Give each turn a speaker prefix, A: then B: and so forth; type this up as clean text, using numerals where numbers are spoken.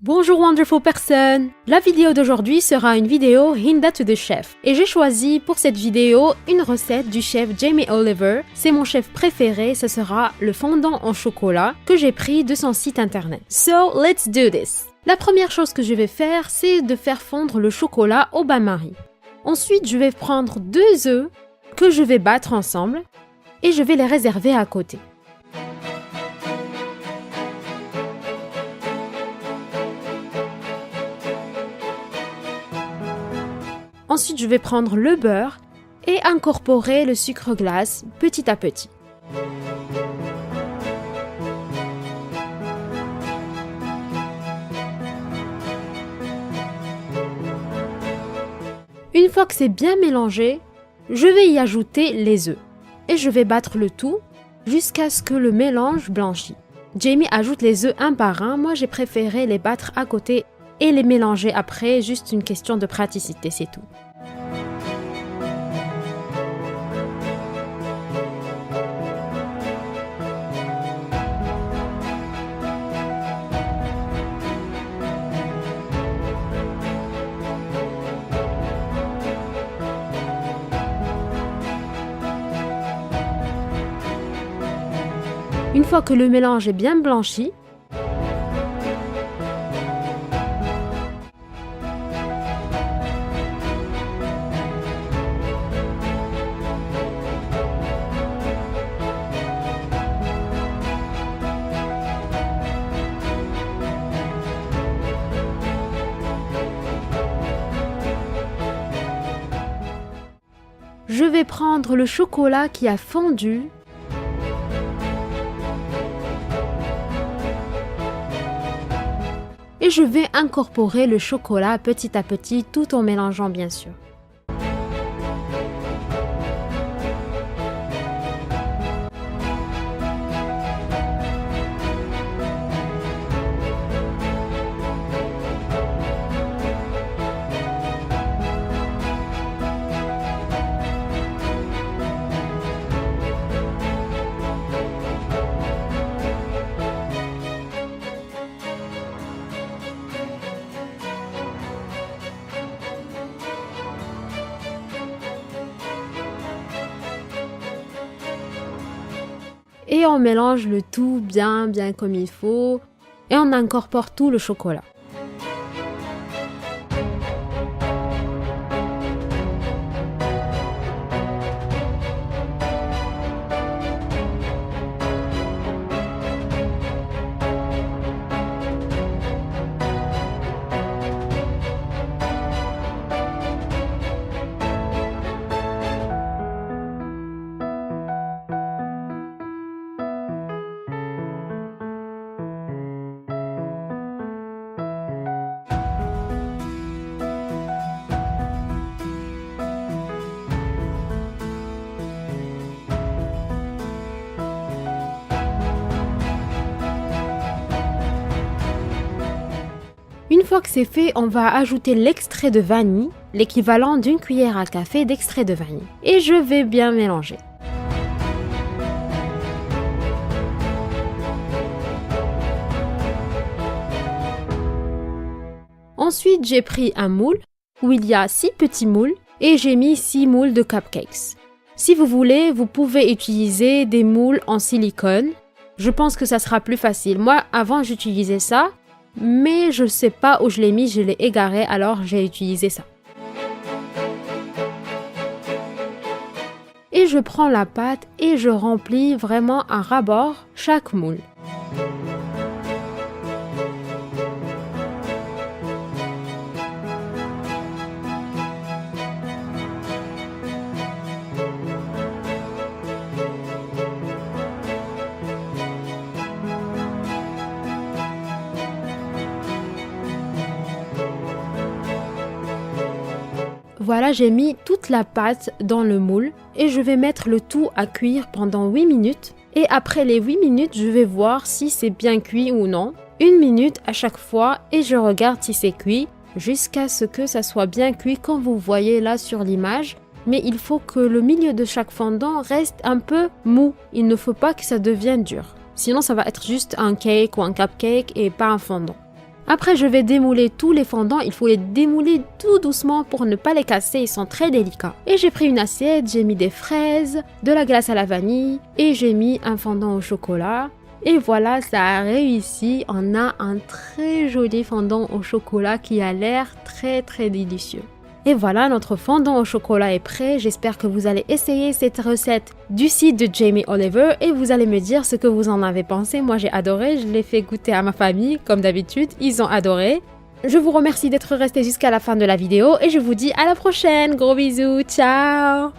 A: Bonjour wonderful person! La vidéo d'aujourd'hui sera une vidéo Hinda to the chef et j'ai choisi pour cette vidéo une recette du chef Jamie Oliver. C'est mon chef préféré, ce sera le fondant en chocolat que j'ai pris de son site internet. So let's do this! La première chose que je vais faire, c'est de faire fondre le chocolat au bain-marie. Ensuite, je vais prendre 2 œufs que je vais battre ensemble et je vais les réserver à côté. Ensuite, je vais prendre le beurre et incorporer le sucre glace petit à petit. Une fois que c'est bien mélangé, je vais y ajouter les œufs et je vais battre le tout jusqu'à ce que le mélange blanchisse. Jamie ajoute les œufs un par un, moi j'ai préféré les battre à côté et les mélanger après, juste une question de praticité, c'est tout. Une fois que le mélange est bien blanchi, je vais prendre le chocolat qui a fondu et je vais incorporer le chocolat petit à petit tout en mélangeant bien sûr. Et on mélange le tout bien comme il faut et on incorpore tout le chocolat. Une fois que c'est fait, on va ajouter l'extrait de vanille, l'équivalent d'une cuillère à café d'extrait de vanille. Et je vais bien mélanger. Ensuite, j'ai pris un moule où il y a 6 petits moules et j'ai mis 6 moules de cupcakes. Si vous voulez, vous pouvez utiliser des moules en silicone. Je pense que ça sera plus facile. Moi, avant, j'utilisais ça. Mais je ne sais pas où je l'ai mis, je l'ai égaré, alors j'ai utilisé ça. Et je prends la pâte et je remplis vraiment à ras-bord chaque moule. Voilà, j'ai mis toute la pâte dans le moule et je vais mettre le tout à cuire pendant 8 minutes. Et après les 8 minutes, je vais voir si c'est bien cuit ou non. 1 minute à chaque fois et je regarde si c'est cuit jusqu'à ce que ça soit bien cuit comme vous voyez là sur l'image. Mais il faut que le milieu de chaque fondant reste un peu mou. Il ne faut pas que ça devienne dur. Sinon, ça va être juste un cake ou un cupcake et pas un fondant. Après, je vais démouler tous les fondants. Il faut les démouler tout doucement pour ne pas les casser. Ils sont très délicats. Et j'ai pris une assiette, j'ai mis des fraises, de la glace à la vanille et j'ai mis un fondant au chocolat. Et voilà, ça a réussi. On a un très joli fondant au chocolat qui a l'air très délicieux. Et voilà, notre fondant au chocolat est prêt. J'espère que vous allez essayer cette recette du site de Jamie Oliver et vous allez me dire ce que vous en avez pensé. Moi, j'ai adoré. Je l'ai fait goûter à ma famille, comme d'habitude. Ils ont adoré. Je vous remercie d'être resté jusqu'à la fin de la vidéo et je vous dis à la prochaine. Gros bisous. Ciao!